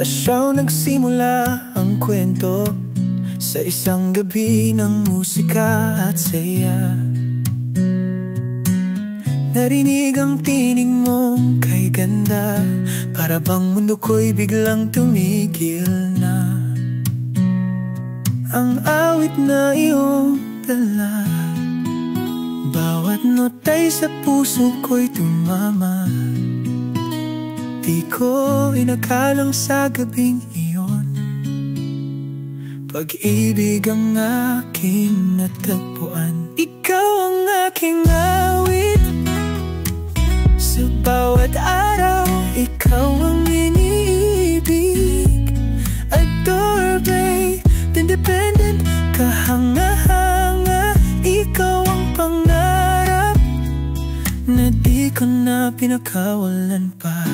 relasyon nagsimula ang kwento sa isang gabi ng musika at saya. Narinig ang tinig mong kay ganda, para bang mundo ko'y biglang tumigil na. Ang awit na iyong dala, bawat nota'y sa puso ko'y tumama. Di ko inakalang sa gabing iyon, pag-ibig ang aking natagpuan. Ikaw ang aking awit, sa bawat araw ikaw ang iniibig. Adore, babe, independent, kahanga-hanga. Ikaw ang pangarap na di ko na pinakawalan pa.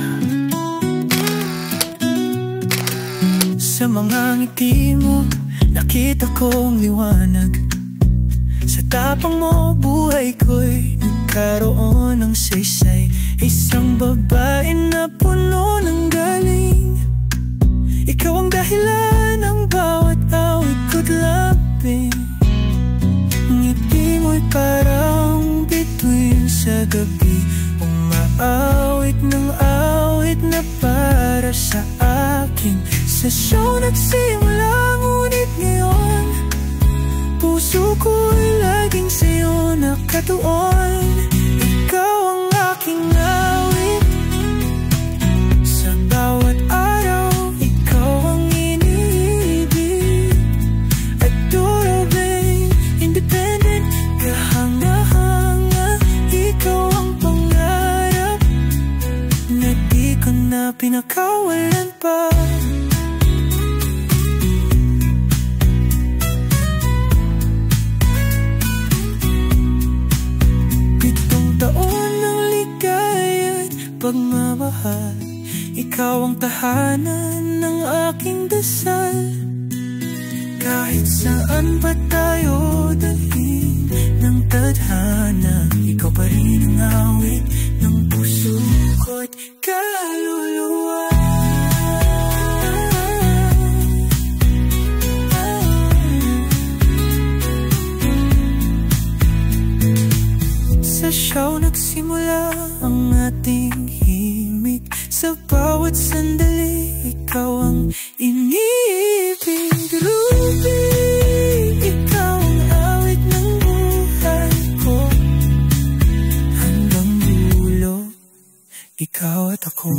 Sa mga ngiti mo, nakita kong liwanag. Sa tapang mo, buhay ko'y nagkaroon ng saysay. Isang babae na puno ng galing, ikaw ang dahilan ng bawat awit ko't labing. Ngiti mo'y parang bituin sa gabi, umaawit ng awit na para sa akin. Sa show nagsimula, ngunit ngayon puso ko'y laging sa'yo nakatuon. Ikaw ang aking awit, sa bawat araw ikaw ang iniibig. Adore, babe, independent, kahanga-hanga. Ikaw ang pangarap na di ko na pinakawalan pa. Taon ng ligaya at pagmamahal, ikaw ang tahanan ng aking dasal. Kahit saan pa tayo dalhin ng tadhana, ikaw pa rin ang awit ng puso ko't kaluluwa. Sa show nagsimula ang ating himig, sa bawat sandali ikaw ang iniibig. Ruby, ikaw ang awit ng buhay ko, hanggang dulo ikaw at ako.